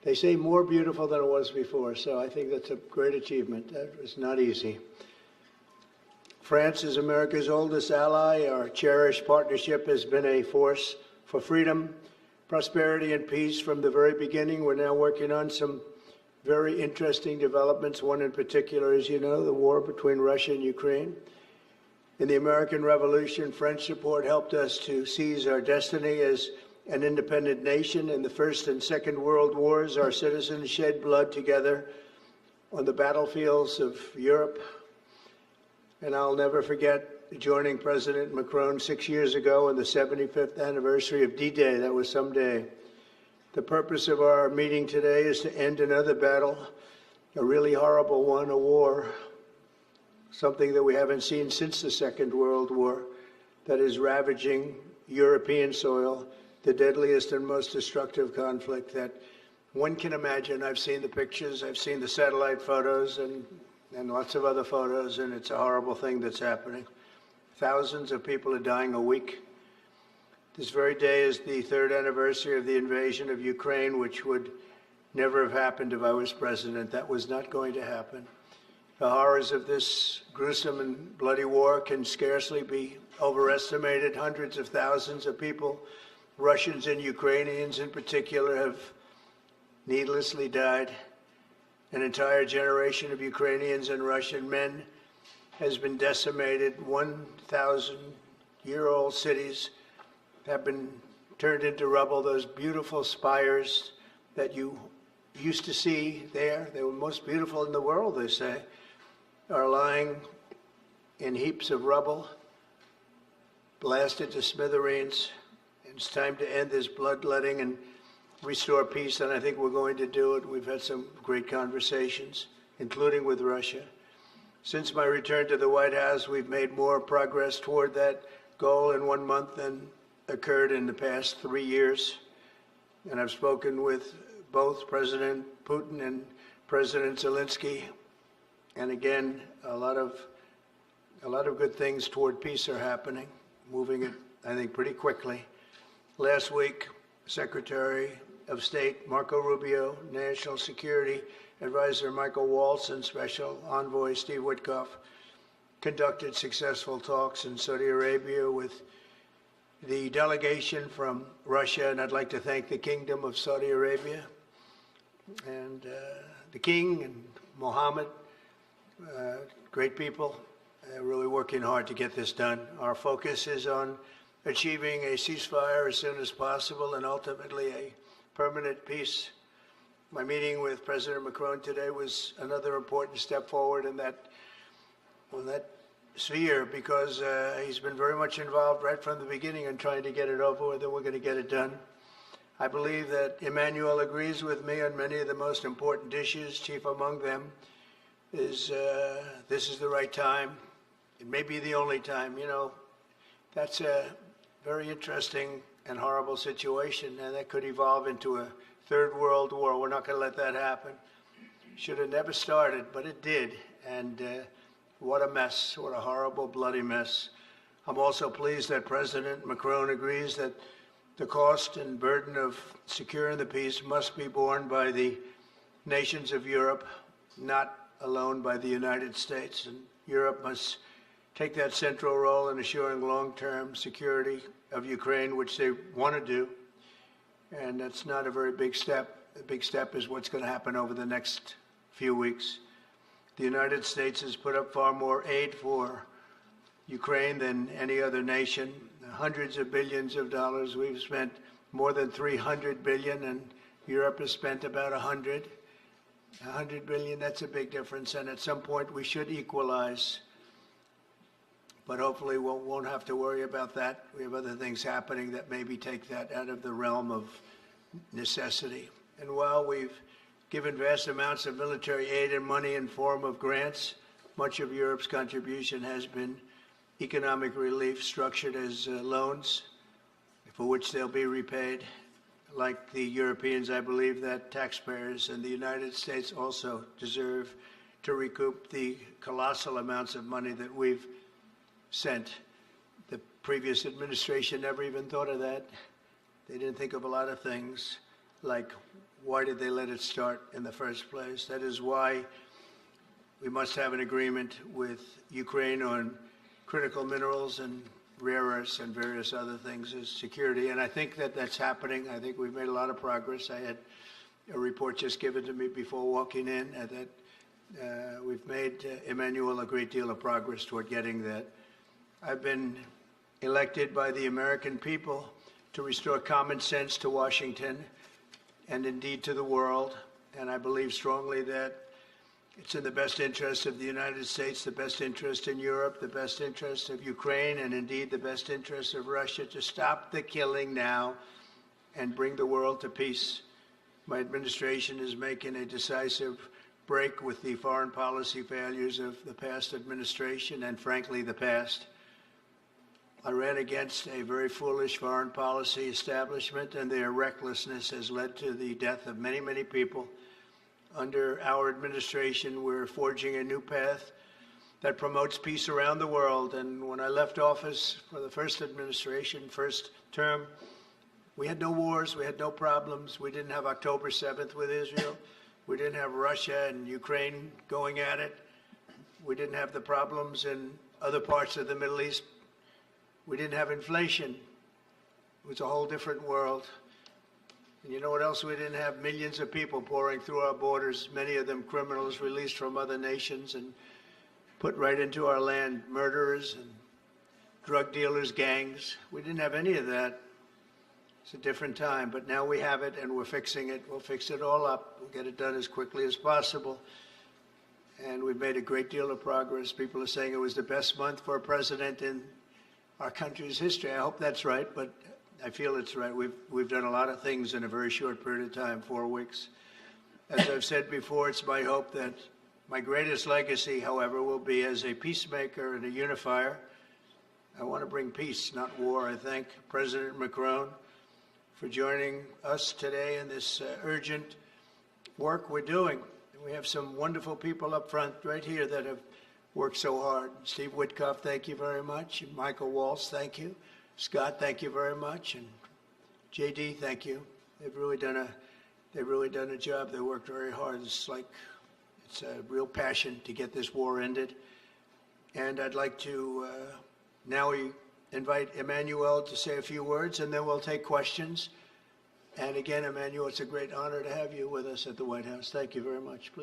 they say more beautiful than it was before. So I think that's a great achievement. That was not easy. France is America's oldest ally. Our cherished partnership has been a force for freedom, prosperity, and peace from the very beginning. We're now working on some very interesting developments. One in particular, as you know, the war between Russia and Ukraine. In the American Revolution, French support helped us to seize our destiny as an independent nation. In the First and Second World Wars, our citizens shed blood together on the battlefields of Europe. And I'll never forget joining President Macron 6 years ago on the 75th anniversary of D-Day. That was some day. The purpose of our meeting today is to end another battle, a really horrible one, a war, something that we haven't seen since the Second World War, that is ravaging European soil, the deadliest and most destructive conflict that one can imagine. I've seen the pictures, I've seen the satellite photos and lots of other photos, and it's a horrible thing that's happening. Thousands of people are dying a week. This very day is the third anniversary of the invasion of Ukraine, which would never have happened if I was president. That was not going to happen. The horrors of this gruesome and bloody war can scarcely be overestimated. Hundreds of thousands of people, Russians and Ukrainians in particular, have needlessly died. An entire generation of Ukrainians and Russian men has been decimated. 1,000-year-old cities have been turned into rubble. Those beautiful spires that you used to see there, they were most beautiful in the world, they say, are lying in heaps of rubble, blasted to smithereens. It's time to end this bloodletting and restore peace, and I think we're going to do it. We've had some great conversations, including with Russia. Since my return to the White House, we've made more progress toward that goal in 1 month than occurred in the past 3 years. And I've spoken with both President Putin and President Zelensky. And again, a lot of good things toward peace are happening, moving it, I think, pretty quickly. Last week, Secretary of State Marco Rubio, National Security Advisor Michael Waltz, and Special Envoy Steve Witkoff conducted successful talks in Saudi Arabia with the delegation from Russia, and I'd like to thank the Kingdom of Saudi Arabia and the King and Mohammed, great people, really working hard to get this done. Our focus is on achieving a ceasefire as soon as possible and ultimately a permanent peace. My meeting with President Macron today was another important step forward in that sphere, because he's been very much involved right from the beginning in trying to get it over with, and we're going to get it done. I believe that Emmanuel agrees with me on many of the most important issues. Chief among them is this is the right time. It may be the only time. You know, that's a very interesting and horrible situation, and that could evolve into a third world war. We're not going to let that happen. Should have never started, but it did. And what a mess, what a horrible, bloody mess. I'm also pleased that President Macron agrees that the cost and burden of securing the peace must be borne by the nations of Europe, not alone by the United States. And Europe must take that central role in assuring long-term security of Ukraine, which they want to do. And that's not a very big step. The big step is what's going to happen over the next few weeks. The United States has put up far more aid for Ukraine than any other nation. Hundreds of billions of dollars. We've spent more than 300 billion, and Europe has spent about 100 billion. That's a big difference, and at some point we should equalize. But hopefully we won't have to worry about that. We have other things happening that maybe take that out of the realm of necessity. And while we've given vast amounts of military aid and money in form of grants, much of Europe's contribution has been economic relief structured as loans for which they'll be repaid. Like the Europeans, I believe that taxpayers in the United States also deserve to recoup the colossal amounts of money that we've sent. The previous administration never even thought of that. They didn't think of a lot of things, like why did they let it start in the first place? That is why we must have an agreement with Ukraine on critical minerals and rare earths and various other things as security. And I think that that's happening. I think we've made a lot of progress. I had a report just given to me before walking in that we've made, Emmanuel, a great deal of progress toward getting that. I've been elected by the American people to restore common sense to Washington and indeed to the world. And I believe strongly that it's in the best interest of the United States, the best interest in Europe, the best interest of Ukraine, and indeed the best interest of Russia to stop the killing now and bring the world to peace. My administration is making a decisive break with the foreign policy failures of the past administration and, frankly, the past. I ran against a very foolish foreign policy establishment, and their recklessness has led to the death of many, many people. Under our administration, we're forging a new path that promotes peace around the world. And when I left office for the first administration, first term, we had no wars, we had no problems. We didn't have October 7th with Israel. We didn't have Russia and Ukraine going at it. We didn't have the problems in other parts of the Middle East. We didn't have inflation. It was a whole different world. And you know what else we didn't have? Millions of people pouring through our borders, many of them criminals released from other nations and put right into our land, murderers and drug dealers, gangs. We didn't have any of that. It's a different time, but now we have it and we're fixing it. We'll fix it all up. We'll get it done as quickly as possible. And we've made a great deal of progress. People are saying it was the best month for a president in our country's history. I hope that's right, but I feel it's right. We've done a lot of things in a very short period of time, 4 weeks. As I've said before, it's my hope that my greatest legacy, however, will be as a peacemaker and a unifier. I want to bring peace, not war. I thank President Macron for joining us today in this urgent work we're doing. We have some wonderful people up front right here that have worked so hard. Steve Witkoff, thank you very much. And Michael Walsh, thank you. Scott, thank you very much. And JD, thank you. They've really done a job. They worked very hard. It's a real passion to get this war ended. And I'd like to now invite Emmanuel to say a few words, and then we'll take questions. And again, Emmanuel, it's a great honor to have you with us at the White House. Thank you very much. Please.